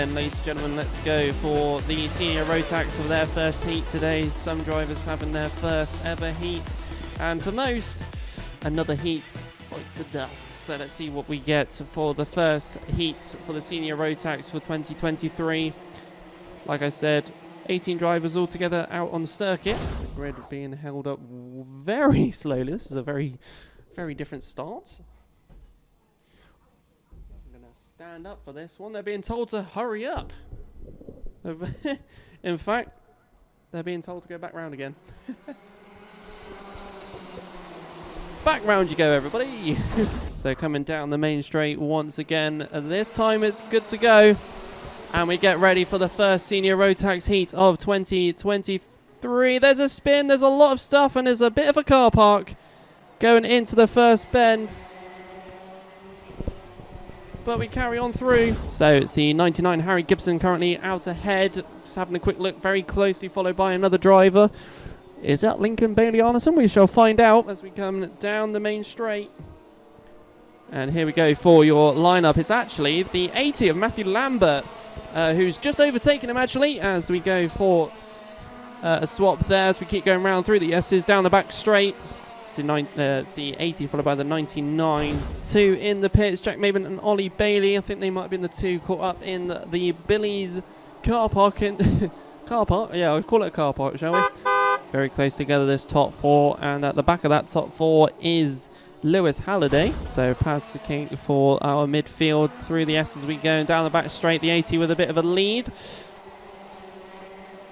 then, ladies and gentlemen, let's go for the Senior Rotax for their first heat today. Some drivers having their first ever heat, and for most, another heat bites the dust. So let's see what we get for the first heat for the Senior Rotax for 2023. Like I said, 18 drivers altogether out on circuit. The grid being held up very slowly. This is a very, very different start. Stand up for this one. They're being told to hurry up. In fact, they're being told to go back round again. Back round you go, everybody. So coming down the main straight once again. This time it's good to go. And we get ready for the first Senior Rotax heat of 2023. There's a spin, there's a lot of stuff, and there's a bit of a car park going into the first bend. But we carry on through. So it's the 99 Harry Gibson currently out ahead. Just having a quick look, very closely followed by another driver. Is that Lincoln Bailey Arneson? We shall find out as we come down the main straight. And here we go for your lineup. It's actually the 80 of Matthew Lambert, who's just overtaken him actually, as we go for a swap there as we keep going round through the S's down the back straight. It's the 80 followed by the 99. Two in the pits, Jack Maben and Ollie Bailey. I think they might have been the two caught up in the Billy's car park. Car park? Yeah, I'll call it a car park, shall we? Very close together, this top four. And at the back of that top four is Lewis Halliday. So passing for our midfield through the S as we go down the back straight. The 80 with a bit of a lead.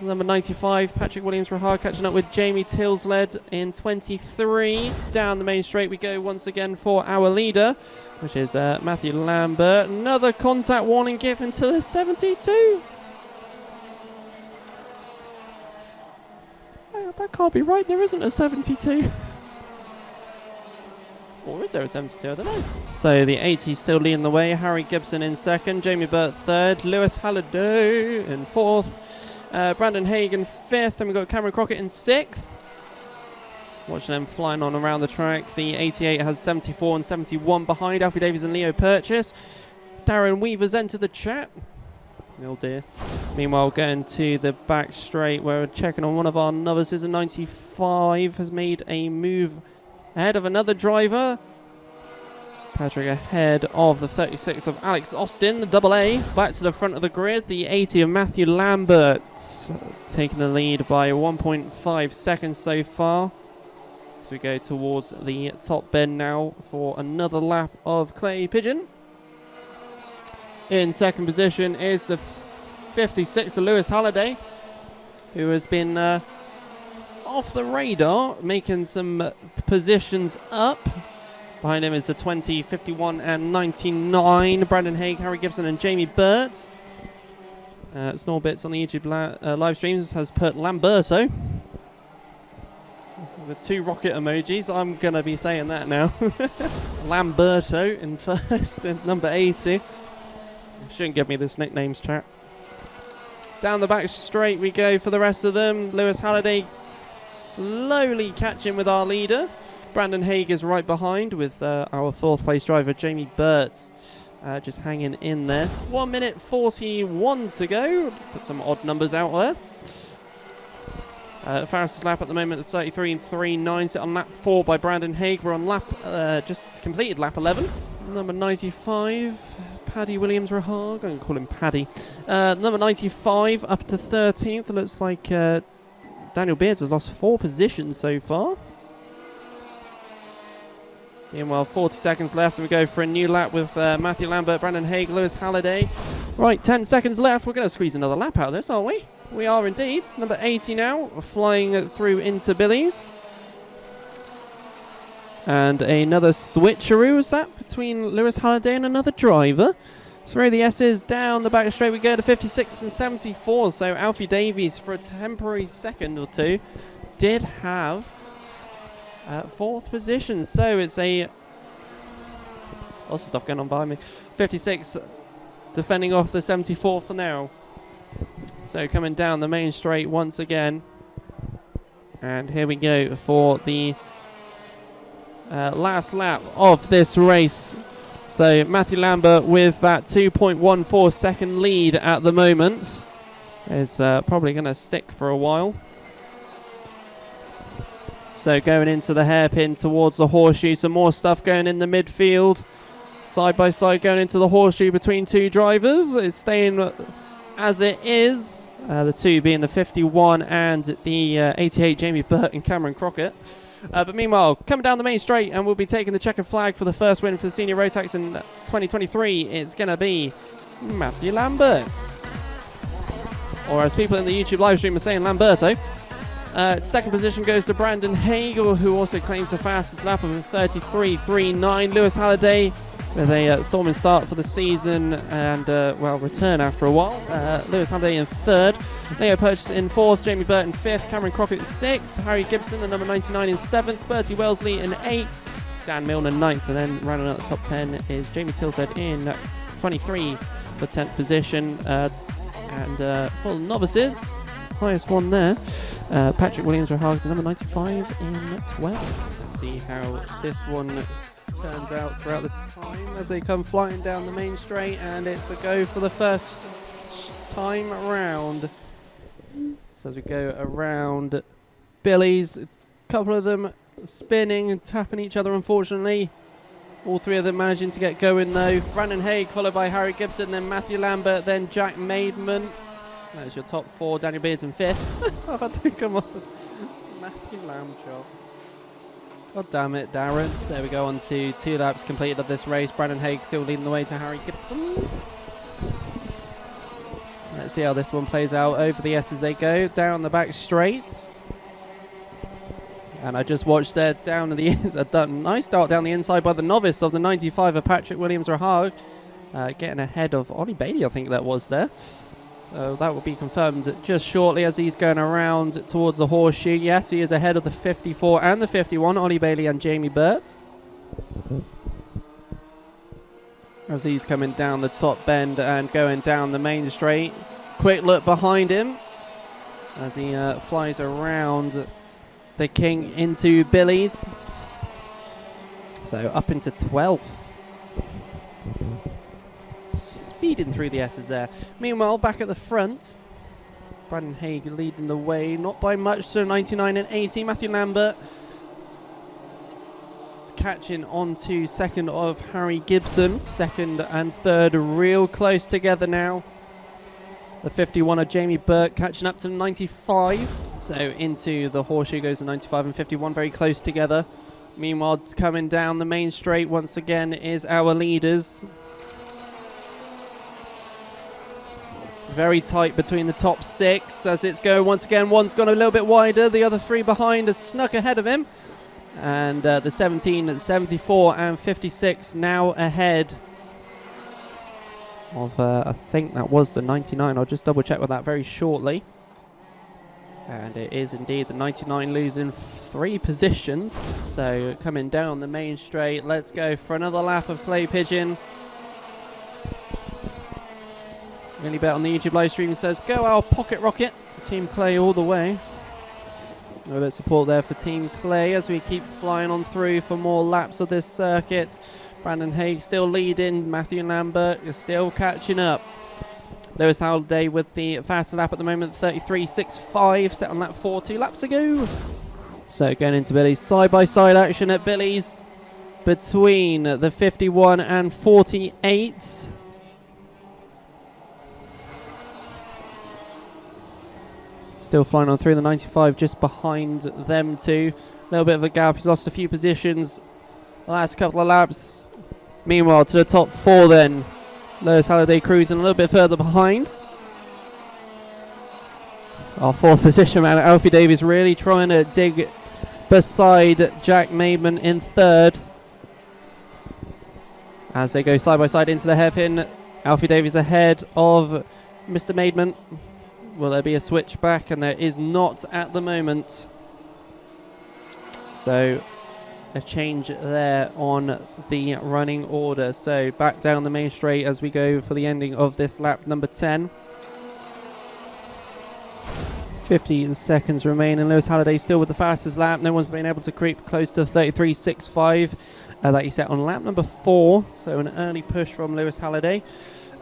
Number 95, Patrick Williams-Rahar catching up with Jamie Tilsled in 23. Down the main straight we go once again for our leader, which is Matthew Lambert. Another contact warning given to the 72. That can't be right, there isn't a 72. Or is there a 72? I don't know. So the 80 still leading the way. Harry Gibson in second, Jamie Burt third, Lewis Halliday in fourth. Brandon Hagen fifth, then we've got Cameron Crockett in sixth. Watching them flying on around the track. The 88 has 74 and 71 behind. Alfie Davies and Leo Purchase. Darren Weaver's entered the chat. Oh dear. Meanwhile, going to the back straight, where we're checking on one of our novices. A 95 has made a move ahead of another driver. Patrick ahead of the 36 of Alex Austin, the double A, back to the front of the grid. The 80 of Matthew Lambert taking the lead by 1.5 seconds so far. As we go towards the top bend now for another lap of Clay Pigeon. In second position is the 56 of Lewis Halliday, who has been off the radar, making some positions up. Behind him is the 20, 51 and 99. Brandon Haig, Harry Gibson and Jamie Burt. Snorbits on the YouTube live streams has put Lamberto. The two rocket emojis. I'm going to be saying that now. Lamberto in first and number 80. Shouldn't give me this nicknames, chat. Down the back straight we go for the rest of them. Lewis Halliday slowly catching with our leader. Brandon Haig is right behind with our fourth place driver Jamie Burt just hanging in there. 1 minute 41 to go. Put some odd numbers out there. Fastest lap at the moment, 33.39. Set on lap 4 by Brandon Haig. We're on lap, just completed lap 11. Number 95, Paddy Williams-Rahar. Going to call him Paddy. Number 95 up to 13th. Looks like Daniel Beards has lost 4 positions so far. Meanwhile, 40 seconds left, and we go for a new lap with Matthew Lambert, Brandon Haig, Lewis Halliday. Right, 10 seconds left. We're going to squeeze another lap out of this, aren't we? We are indeed. Number 80 now, flying through into Billy's. And another switcheroo was that between Lewis Halliday and another driver. Through the S's, down the back straight we go to 56 and 74. So Alfie Davies, for a temporary second or two, did have fourth position. So it's a lots of stuff going on behind me. 56 defending off the 74 for now. So coming down the main straight once again, and here we go for the last lap of this race So Matthew Lambert with that 2.14 second lead at the moment is probably going to stick for a while. So going into the hairpin towards the horseshoe, some more stuff going in the midfield. Side by side going into the horseshoe between two drivers. It's staying as it is. The two being the 51 and the 88 Jamie Burt and Cameron Crockett. But meanwhile, coming down the main straight, and we'll be taking the checkered flag for the first win for the Senior Rotax in 2023. It's going to be Matthew Lambert. Or as people in the YouTube live stream are saying, Lamberto. Second position goes to Brandon Hagel, who also claims the fastest lap of 33.39. Lewis Halliday with a storming start for the season and, return after a while. Lewis Halliday in third. Leo Purchase in fourth. Jamie Burt in fifth. Cameron Crockett in sixth. Harry Gibson, the number 99, in seventh. Bertie Wellesley in eighth. Dan Milner ninth. And then rounding out the top 10 is Jamie Tilstead in 23 for 10th position. And for the novices, highest one there, Patrick Williams Rahag, number 95 in 12. Let's see how this one turns out throughout the time as they come flying down the main straight, and it's a go for the first time around. So as we go around Billy's, a couple of them spinning and tapping each other, unfortunately. All three of them managing to get going though. Brandon Haig followed by Harry Gibson, then Matthew Lambert, then Jack Maidment. That's your top four. Daniel Beards in fifth. I've had to come off Matthew Lambchop. God damn it, Darren. So there we go on to 2 laps completed of this race. Brandon Haig still leading the way to Harry Gibson. Let's see how this one plays out over the S as they go. Down the back straight. And I just watched there down the a nice start down the inside by the novice of the 95 of Patrick Williams Rahag. Getting ahead of Ollie Bailey, I think that was there. That will be confirmed just shortly as he's going around towards the horseshoe. Yes, he is ahead of the 54 and the 51, Ollie Bailey and Jamie Burt. As he's coming down the top bend and going down the main straight. Quick look behind him as he flies around the King into Billy's. So up into 12th. Speeding through the S's there. Meanwhile, back at the front, Brandon Haig leading the way, not by much, so 99 and 80. Matthew Lambert catching on to second of Harry Gibson. Second and third real close together now. The 51 of Jamie Burke catching up to 95. So into the horseshoe goes the 95 and 51, very close together. Meanwhile, coming down the main straight once again is our leaders. Very tight between the top 6 as it's going once again. One's gone a little bit wider. The other 3 behind has snuck ahead of him. And the 17, 74 and 56 now ahead of, I think that was the 99. I'll just double check with that very shortly. And it is indeed the 99 losing 3 positions. So coming down the main straight. Let's go for another lap of Clay Pigeon. Really bet on the YouTube live stream says, go our pocket rocket. Team Clay all the way. A little bit of support there for Team Clay as we keep flying on through for more laps of this circuit. Brandon Haig still leading. Matthew Lambert is still catching up. Lewis Halliday with the fastest lap at the moment, 33.65, set on lap 4, 2 laps ago. So going into Billy's side-by-side action at Billy's between the 51 and 48. Still flying on through the 95 just behind them two. A little bit of a gap. He's lost a few positions the last couple of laps. Meanwhile, to the top 4 then. Lewis Halliday cruising a little bit further behind. Our 4th position man, Alfie Davies, really trying to dig beside Jack Maidman in 3rd. As they go side by side into the hairpin. Alfie Davies ahead of Mr. Maidman. Will there be a switch back? And there is not at the moment. So a change there on the running order. So back down the main straight as we go for the ending of this lap number 10. 50 seconds remain and Lewis Halliday still with the fastest lap. No one's been able to creep close to 33.65. that he set on lap number 4. So an early push from Lewis Halliday.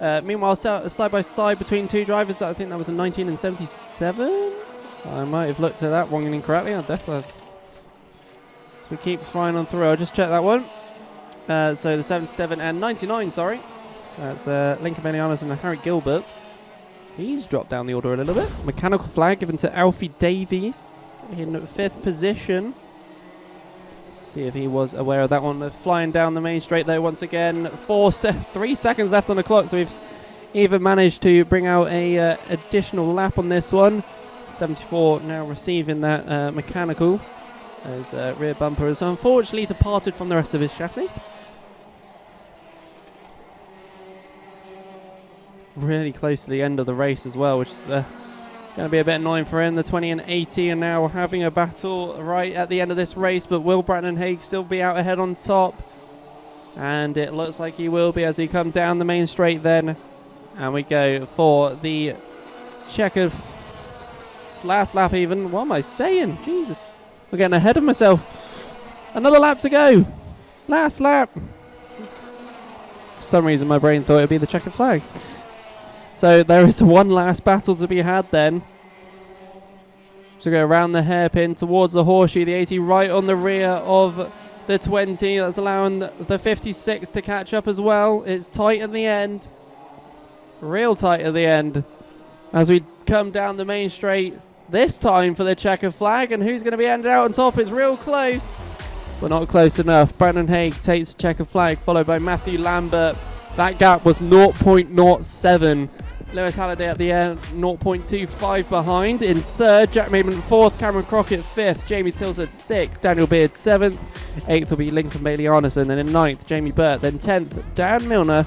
Meanwhile, side by side between two drivers, I think that was a 19 and 77. I might have looked at that wrong and incorrectly. I definitely. We keep flying on through. I'll just check that one. So the 77 and 99, sorry. That's Lincoln Benianis and Harry Gilbert. He's dropped down the order a little bit. Mechanical flag given to Alfie Davies in 5th position. See if he was aware of that one. They're flying down the main straight there once again. 3 seconds left on the clock, so we've even managed to bring out a additional lap on this one. 74 now receiving that mechanical, as rear bumper has unfortunately departed from the rest of his chassis. Really close to the end of the race as well, which is going to be a bit annoying for him. The 20 and 80 are now having a battle right at the end of this race, but will Brandon Haig still be out ahead on top? And it looks like he will be as he comes down the main straight then. And we go for the checkered last lap even. What am I saying? Jesus. We're getting ahead of myself. Another lap to go. Last lap. For some reason my brain thought it would be the checkered flag. So there is one last battle to be had then. To go around the hairpin towards the horseshoe. The 80 right on the rear of the 20. That's allowing the 56 to catch up as well. It's tight at the end. Real tight at the end. As we come down the main straight. This time for the checker flag. And who's going to be ended out on top? It's real close. But not close enough. Brandon Haig takes the checker flag. Followed by Matthew Lambert. That gap was 0.07. Lewis Halliday at the end, 0.25 behind. In 3rd, Jack Maidman 4th, Cameron Crockett 5th, Jamie Tilsford 6th, Daniel Beard 7th, 8th will be Lincoln Bailey-Arneson, and in 9th, Jamie Burt, then 10th, Dan Milner.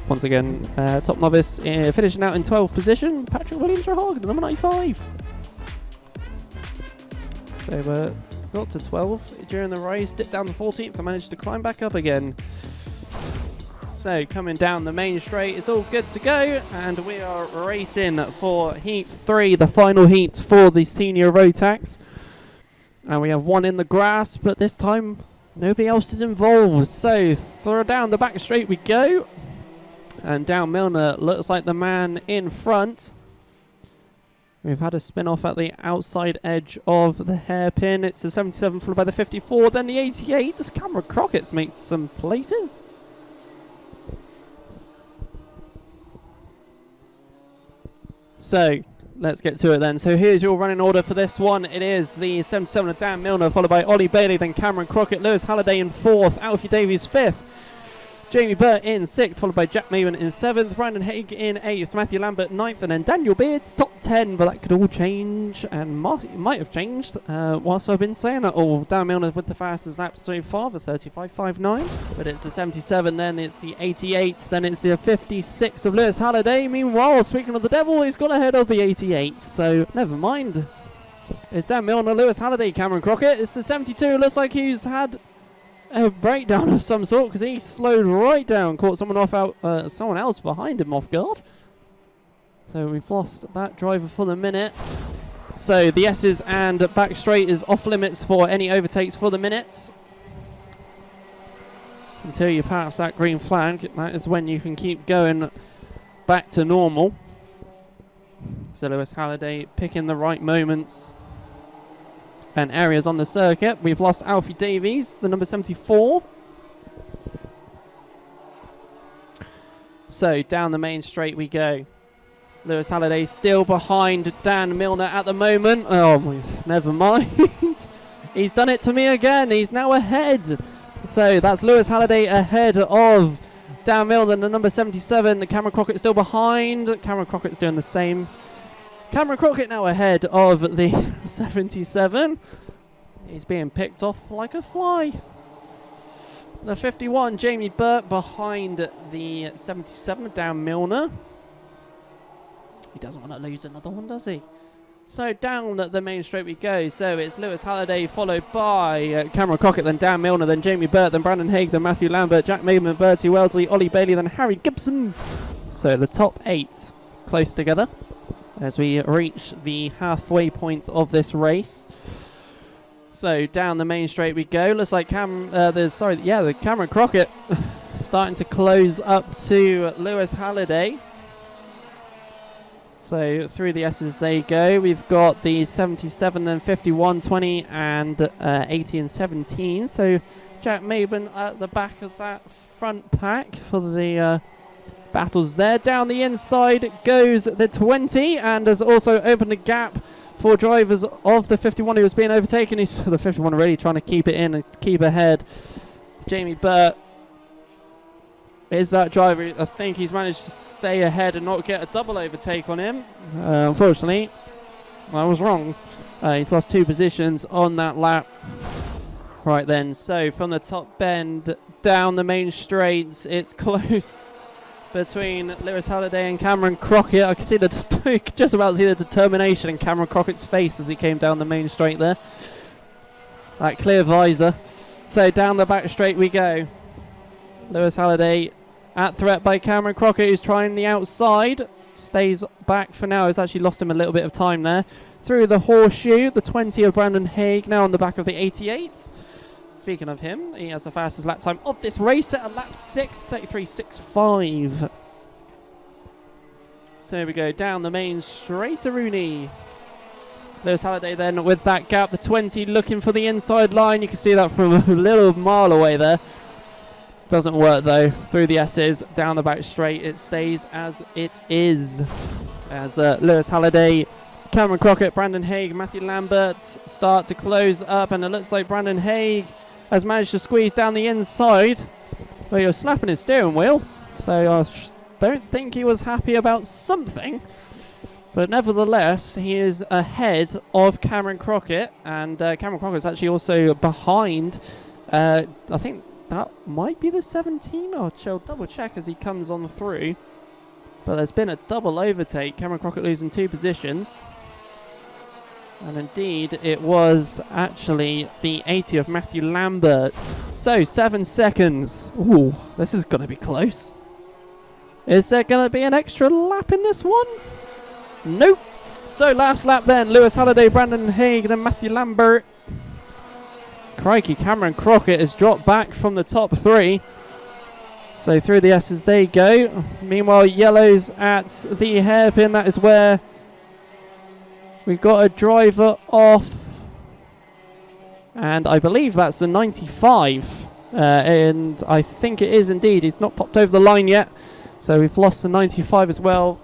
Once again, top novice finishing out in 12th position, Patrick Williams-Rahog, the number 95. So got to 12th during the race, dipped down to 14th and managed to climb back up again. So coming down the main straight, it's all good to go, and we are racing for Heat 3, the final heat for the Senior Rotax. And we have one in the grass, but this time nobody else is involved. So throw down the back straight we go, and down Milner looks like the man in front. We've had a spin off at the outside edge of the hairpin. It's the 77 followed by the 54, then the 88. Does Cameron Crockett's make some places? So, let's get to it then. So here's your running order for this one. It is the 77 of Dan Milner, followed by Ollie Bailey, then Cameron Crockett, Lewis Halliday in 4th, Alfie Davies 5th, Jamie Burt in 6th, followed by Jack Maven in 7th, Brandon Haig in 8th, Matthew Lambert 9th, and then Daniel Beard's top 10, but that could all change, and might have changed whilst I've been saying that all. Dan Milner with the fastest lap so far, the 35.59, but it's the 77, then it's the 88, then it's the 56 of Lewis Halliday. Meanwhile, speaking of the devil, he's gone ahead of the 88, so never mind. It's Dan Milner, Lewis Halliday, Cameron Crockett. It's the 72, looks like he's had a breakdown of some sort, because he slowed right down, caught someone else behind him off guard. So we've lost that driver for the minute. So the S's and back straight is off limits for any overtakes for the minutes. Until you pass that green flag, that is when you can keep going back to normal. So Lewis Halliday picking the right moments and areas on the circuit. We've lost Alfie Davies, the number 74. So down the main straight we go. Lewis Halliday still behind Dan Milner at the moment. Oh, never mind. He's done it to me again. He's now ahead. So that's Lewis Halliday ahead of Dan Milner, the number 77. The Cameron Crockett still behind. Cameron Crockett's doing the same. Cameron Crockett now ahead of the 77. He's being picked off like a fly. The 51, Jamie Burt, behind the 77, Dan Milner. He doesn't want to lose another one, does he? So down the main straight we go. So it's Lewis Halliday, followed by Cameron Crockett, then Dan Milner, then Jamie Burt, then Brandon Haig, then Matthew Lambert, Jack Maven, Bertie Wellesley, Ollie Bailey, then Harry Gibson. So the top 8 close together as we reach the halfway point of this race. So down the main straight we go. Looks like the Cameron Crockett starting to close up to Lewis Halliday. So through the S's they go. We've got the 77 and 51, 20 and 80 and 17. So Jack Maben at the back of that front pack for the battles there. Down the inside goes the 20 and has also opened a gap for drivers of the 51 who was being overtaken. He's the 51 really trying to keep it in and keep ahead. Jamie Burt is that driver. I think he's managed to stay ahead and not get a double overtake on him. Unfortunately, I was wrong. He's lost 2 positions on that lap. Right then, so from the top bend down the main straights, it's close between Lewis Halliday and Cameron Crockett. I can see just about see the determination in Cameron Crockett's face as he came down the main straight there. That clear visor. So down the back straight we go. Lewis Halliday at threat by Cameron Crockett, who's trying the outside. Stays back for now. He's actually lost him a little bit of time there. Through the horseshoe, the 20 of Brandon Haig now on the back of the 88. Speaking of him, he has the fastest lap time of this race at a lap 6, 33.65. So here we go, down the main straight to Rooney. Lewis Halliday then with that gap, the 20 looking for the inside line. You can see that from a little mile away there. Doesn't work though. Through the S's, down the back straight, it stays as it is. As Lewis Halliday, Cameron Crockett, Brandon Haig, Matthew Lambert start to close up, and it looks like Brandon Haig has managed to squeeze down the inside. Well, he was slapping his steering wheel, so I don't think he was happy about something. But nevertheless, he is ahead of Cameron Crockett, and Cameron Crockett's actually also behind. I think that might be the 17. I'll double check as he comes on through. But there's been a double overtake. Cameron Crockett losing 2 positions. And indeed, it was actually the 80 of Matthew Lambert. So, 7 seconds. Ooh, this is going to be close. Is there going to be an extra lap in this one? Nope. So, last lap then. Lewis Halliday, Brandon Haig, then Matthew Lambert. Crikey, Cameron Crockett has dropped back from the top 3. So, through the S's they go. Meanwhile, yellows at the hairpin. That is where we've got a driver off, and I believe that's the 95, and I think it is indeed. He's not popped over the line yet, so we've lost the 95 as well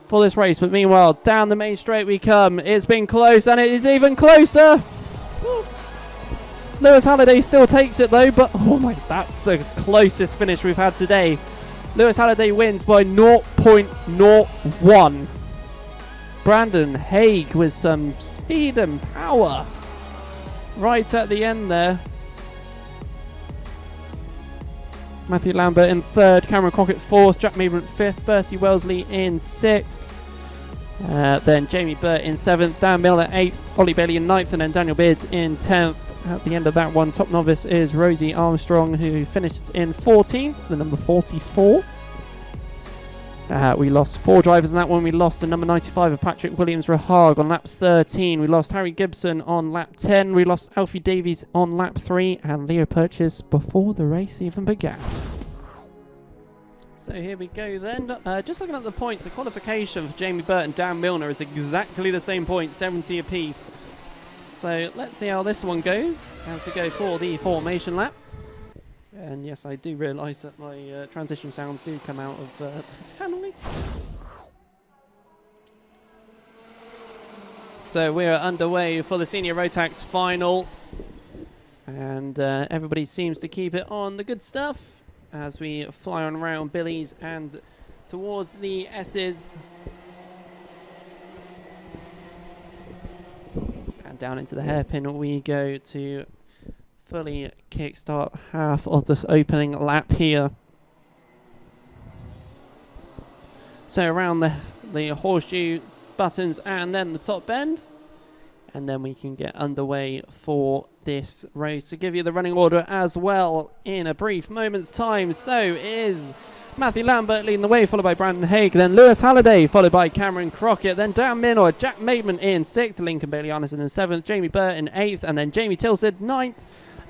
for this race. But meanwhile, down the main straight we come. It's been close, and it is even closer. Lewis Halliday still takes it though, but oh my, that's the closest finish we've had today. Lewis Halliday wins by 0.01. Brandon Haig with some speed and power right at the end there. Matthew Lambert in 3rd, Cameron Crockett 4th, Jack Maben 5th, Bertie Wellesley in 6th, then Jamie Burt in 7th, Dan Miller 8th, Ollie Bailey in 9th, and then Daniel Beards in 10th. At the end of that one, top novice is Rosie Armstrong, who finished in 14th, the number 44. We lost 4 drivers in that one. We lost the number 95 of Patrick Williams-Rahag on lap 13. We lost Harry Gibson on lap 10. We lost Alfie Davies on lap 3. And Leo Purchase before the race even began. So here we go then. Just looking at the points, the qualification for Jamie Burt and Dan Milner is exactly the same point, 70 apiece. So let's see how this one goes as we go for the formation lap. And yes, I do realise that my transition sounds do come out of the channel. So we're underway for the Senior Rotax final. And everybody seems to keep it on the good stuff as we fly on around Billy's and towards the S's. And down into the hairpin we go to fully kickstart half of this opening lap here. So around the horseshoe, buttons, and then the top bend. And then we can get underway for this race. To give you the running order as well in a brief moment's time. So is Matthew Lambert leading the way, followed by Brandon Haig, then Lewis Halliday, followed by Cameron Crockett, then Dan Minor, Jack Maidman in 6th, Lincoln Bailey-Arneson in 7th, Jamie Burt in 8th, and then Jamie Tilsid 9th,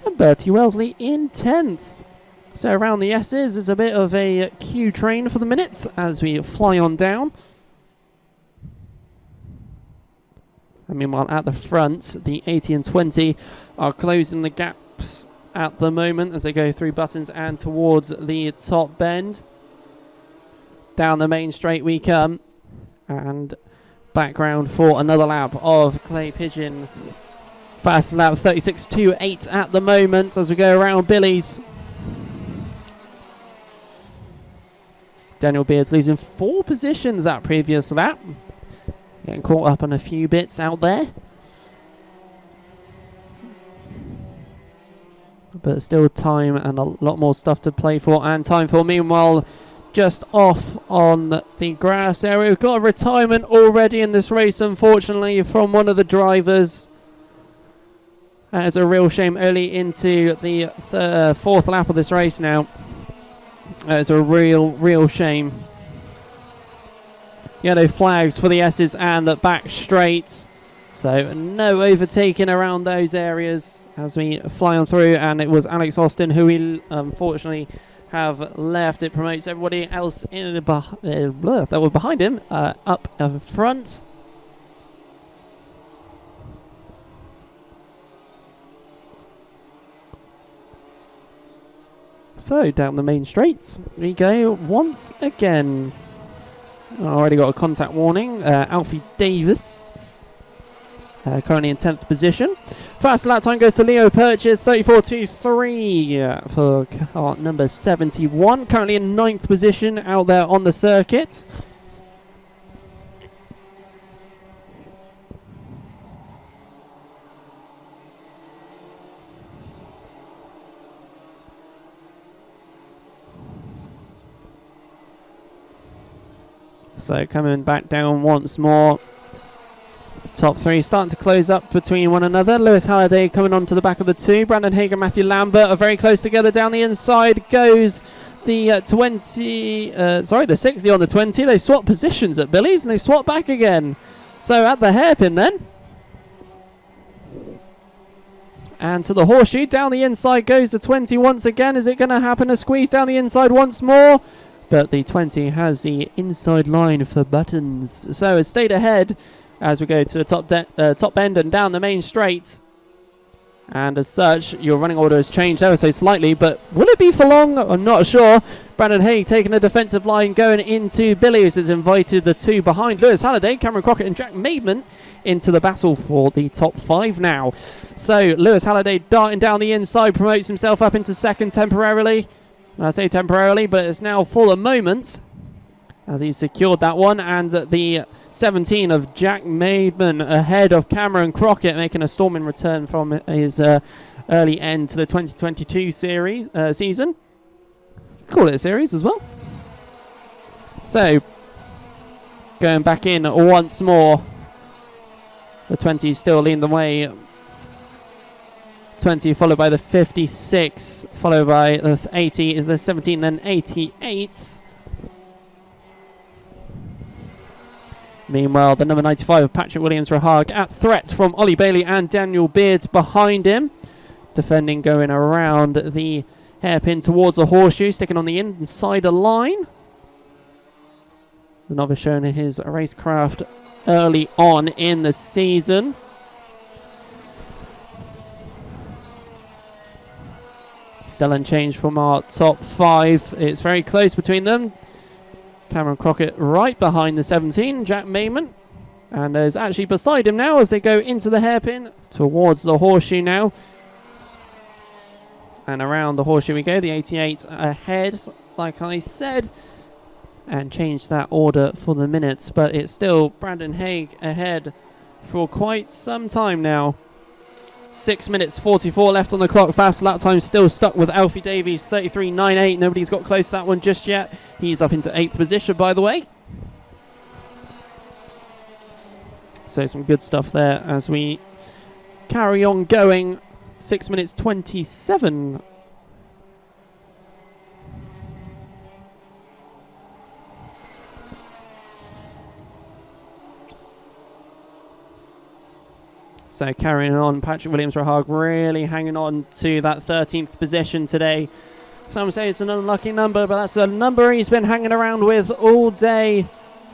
and Bertie Wellesley in 10th. So around the S's is a bit of a Q train for the minutes as we fly on down. And meanwhile at the front, the 80 and 20 are closing the gaps at the moment as they go through buttons and towards the top bend. Down the main straight we come, and background for another lap of Clay Pigeon. Fast lap 36.28 at the moment as we go around Billy's. Daniel Beard's losing 4 positions that previous lap. Getting caught up on a few bits out there. But still time and a lot more stuff to play for and time for. Meanwhile, just off on the grass area, we've got a retirement already in this race, unfortunately, from one of the drivers. That is a real shame early into the 4th lap of this race now. That is a real shame. Yellow flags for the S's and the back straight. So no overtaking around those areas as we fly on through, and it was Alex Austin who we unfortunately have left. It promotes everybody else in that were behind him up front. So down the main straight we go once again. Already got a contact warning. Alfie Davis currently in 10th position. Fast lap time goes to Leo Purchase, 34.23 for car number 71. Currently in 9th position out there on the circuit. So coming back down once more. Top 3 starting to close up between one another. Lewis Halliday coming on to the back of the 2. Brandon Hager, Matthew Lambert are very close together. Down the inside goes the the 60 on the 20. They swap positions at Billy's and they swap back again. So at the hairpin then. And to the horseshoe. Down the inside goes the 20 once again. Is it going to happen? A squeeze down the inside once more. But the 20 has the inside line for buttons. So it stayed ahead as we go to the top bend and down the main straight. And as such, your running order has changed ever so slightly, but will it be for long? I'm not sure. Brandon Haig taking a defensive line going into Billy's has invited the 2 behind Lewis Halliday, Cameron Crockett and Jack Maidman into the battle for the top 5 now. So Lewis Halliday darting down the inside, promotes himself up into 2nd temporarily. I say temporarily, but it's now for the moment as he's secured that one. And the 17 of Jack Maidman ahead of Cameron Crockett, making a storming return from his early end to the 2022 season. Call it a series as well. So going back in once more. The 20 still leading the way. 20 followed by the 56, followed by the 80, the 17, then 88. Meanwhile, the number 95 of Patrick Williams-Rahag at threat from Ollie Bailey and Daniel Beards behind him. Defending going around the hairpin towards the horseshoe, sticking on the inside the line. The novice showing his racecraft early on in the season. Still unchanged from our top 5. It's very close between them. Cameron Crockett right behind the 17, Jack Maidman. And is actually beside him now as they go into the hairpin towards the horseshoe now. And around the horseshoe we go. The 88 ahead, like I said. And change that order for the minutes. But it's still Brandon Haig ahead for quite some time now. 6 minutes 44 left on the clock. Fast lap time still stuck with Alfie Davies, 33.98. Nobody's got close to that one just yet. He's up into 8th position, by the way. So some good stuff there as we carry on going. 6 minutes 27. So carrying on, Patrick Williams-Rahag really hanging on to that 13th position today. Some say it's an unlucky number, but that's a number he's been hanging around with all day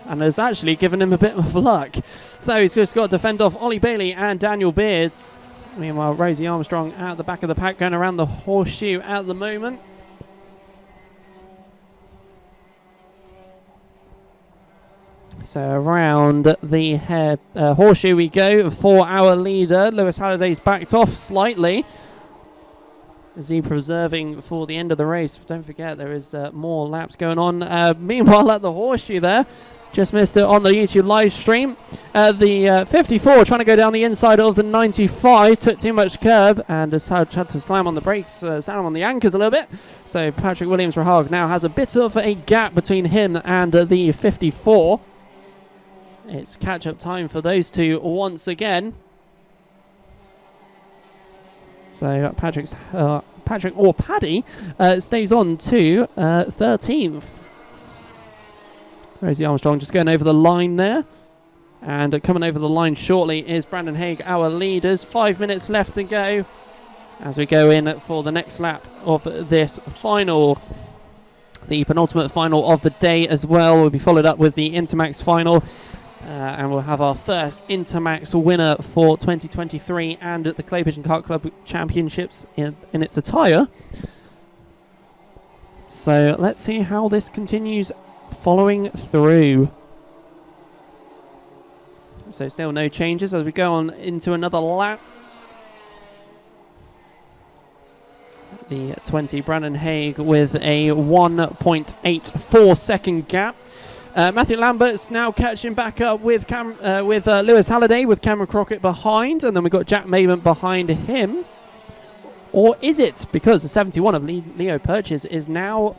and has actually given him a bit of luck. So he's just got to defend off Ollie Bailey and Daniel Beards. Meanwhile, Rosie Armstrong out the back of the pack going around the horseshoe at the moment. So around the horseshoe we go for our leader. Lewis Halliday's backed off slightly. Is he preserving for the end of the race? Don't forget there is more laps going on. Meanwhile at the horseshoe there, just missed it on the YouTube live stream. The 54 trying to go down the inside of the 95, took too much curb and has had to slam on the brakes, slam on the anchors a little bit. So Patrick Williams-Rahag now has a bit of a gap between him and the 54. It's catch-up time for those two once again. So Patrick or Paddy stays on to 13th. Rosie Armstrong just going over the line there. And coming over the line shortly is Brandon Haig, our leaders. 5 minutes left to go as we go in for the next lap of this final. The penultimate final of the day as well will be followed up with the Intermax final. And we'll have our first Intermax winner for 2023 and the Clay Pigeon Kart Club Championships in its attire. So let's see how this continues following through. So still no changes as we go on into another lap. The 20 Brandon Haig with a 1.84 second gap. Matthew Lambert's now catching back up with Lewis Halliday with Cameron Crockett behind, and then we've got Jack Maven behind him. Or is it? Because the 71 of Leo Purchase is now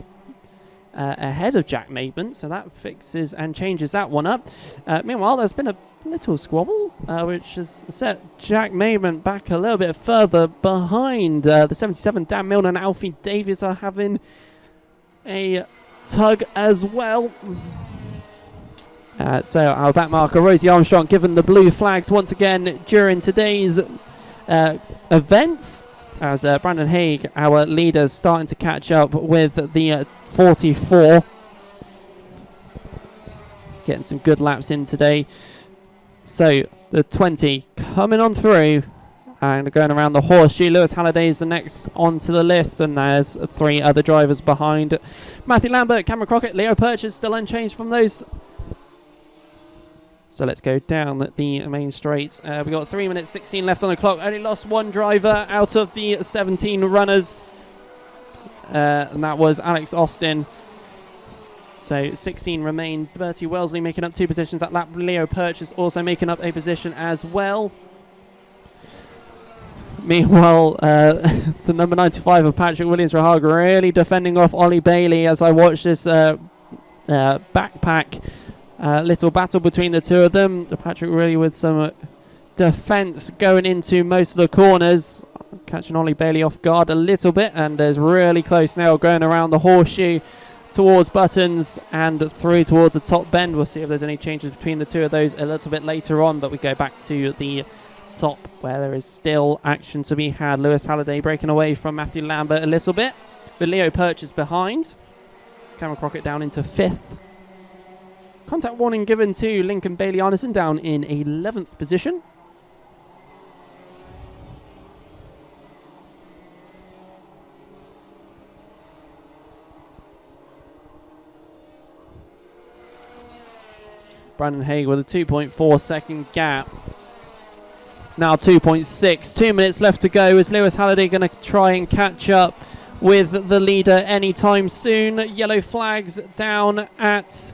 ahead of Jack Maven, so that fixes and changes that one up. Meanwhile, there's been a little squabble, which has set Jack Maven back a little bit further behind. The 77 Dan Milner and Alfie Davies are having a tug as well. So our back marker, Rosie Armstrong, given the blue flags once again during today's events, as Brandon Haig, our leader, starting to catch up with the 44. Getting some good laps in today. So the 20 coming on through and going around the horseshoe. Lewis Halliday is the next onto the list, and there's 3 other drivers behind. Matthew Lambert, Cameron Crockett, Leo Purchase still unchanged from those. So let's go down the main straight. We've got 3 minutes 16 left on the clock. Only lost one driver out of the 17 runners. And that was Alex Austin. So 16 remain. Bertie Wellesley making up 2 positions at lap. Leo Purchase also making up a position as well. Meanwhile, the number 95 of Patrick Williams-Rahag really defending off Ollie Bailey as I watch this backpack little battle between the two of them. Patrick really with some defence going into most of the corners, catching Ollie Bailey off guard a little bit, and is really close now going around the horseshoe towards Buttons and through towards the top bend. We'll see if there's any changes between the two of those a little bit later on, but we go back to the top where there is still action to be had. Lewis Halliday breaking away from Matthew Lambert a little bit, with Leo Purchase behind. Cameron Crockett down into 5th. Contact warning given to Lincoln Bailey Arneson down in 11th position. Brandon Haig with a 2.4 second gap. Now 2.6. 2 minutes left to go. Is Lewis Halliday going to try and catch up with the leader anytime soon? Yellow flags down at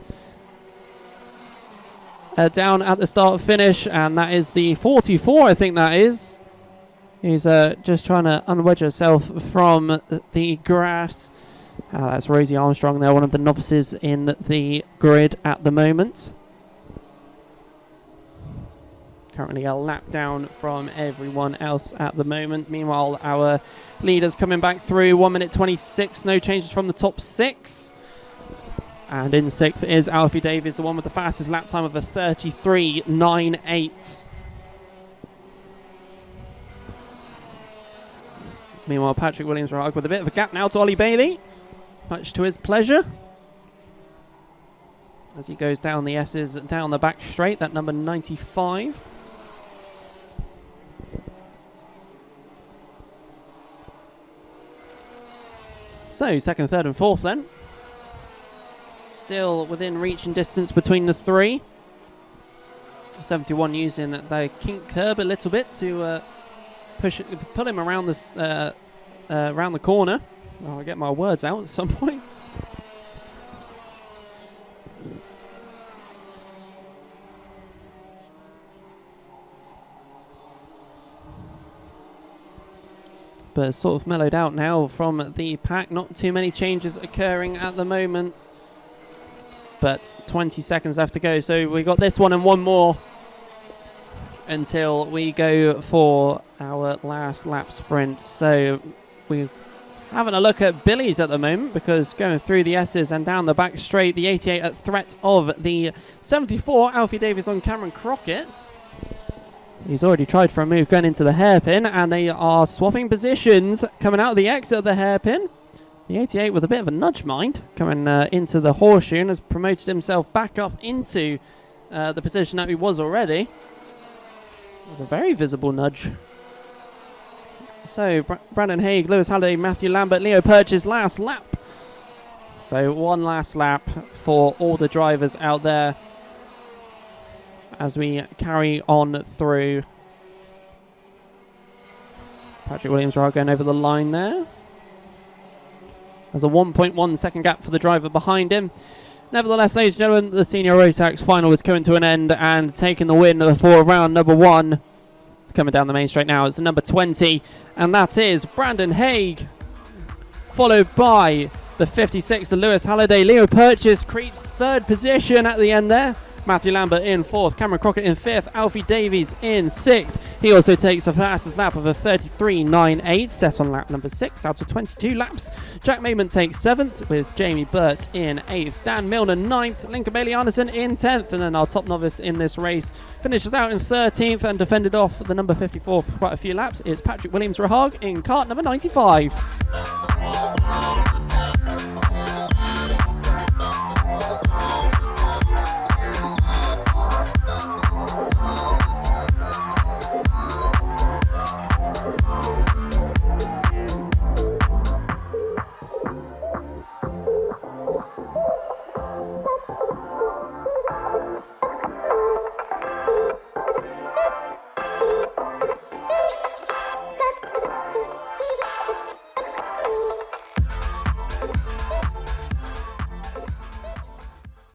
the start finish, and that is the 44, I think that is. He's just trying to unwedge herself from the grass. That's Rosie Armstrong there, one of the novices in the grid at the moment. Currently a lap down from everyone else at the moment. Meanwhile, our leaders coming back through. 1 minute 26, no changes from the top 6. And in 6th is Alfie Davies, the one with the fastest lap time of a 33.98. Meanwhile, Patrick Williams-Rahag with a bit of a gap now to Ollie Bailey, much to his pleasure. As he goes down the S's, down the back straight, that number 95. So, second, third and fourth then. Still within reach and distance between the three. 71 using the kink curb a little bit to pull him around this around the corner. I'll get my words out at some point. But it's sort of mellowed out now from the pack. Not too many changes occurring at the moment. But 20 seconds left to go. So we got this one and one more until we go for our last lap sprint. So we're having a look at Billy's at the moment, because going through the S's and down the back straight, the 88 at threat of the 74, Alfie Davies on Cameron Crockett. He's already tried for a move going into the hairpin, and they are swapping positions coming out of the exit of the hairpin. The 88 with a bit of a nudge mind coming into the horseshoe and has promoted himself back up into the position that he was already. It was a very visible nudge. So Brandon Haig, Lewis Halliday, Matthew Lambert, Leo Purchase last lap. So one last lap for all the drivers out there as we carry on through. Patrick Williams-Rahag going over the line there. There's a 1.1 second gap for the driver behind him. Nevertheless, ladies and gentlemen, the Senior Rotax final is coming to an end, and taking the win for round number one. It's coming down the main straight now. It's number 20, and that is Brandon Haig, followed by the 56 of Lewis Halliday. Leo Purchase creeps third position at the end there. Matthew Lambert in fourth, Cameron Crockett in fifth, Alfie Davies in sixth. He also takes the fastest lap of a 33.98, set on lap number 6 out of 22 laps. Jack Maidment takes 7th, with Jamie Burt in 8th, Dan Milner 9th, Lincoln Bailey-Anderson in 10th, and then our top novice in this race finishes out in 13th and defended off the number 54 for quite a few laps. It's Patrick Williams-Rahag in kart number 95.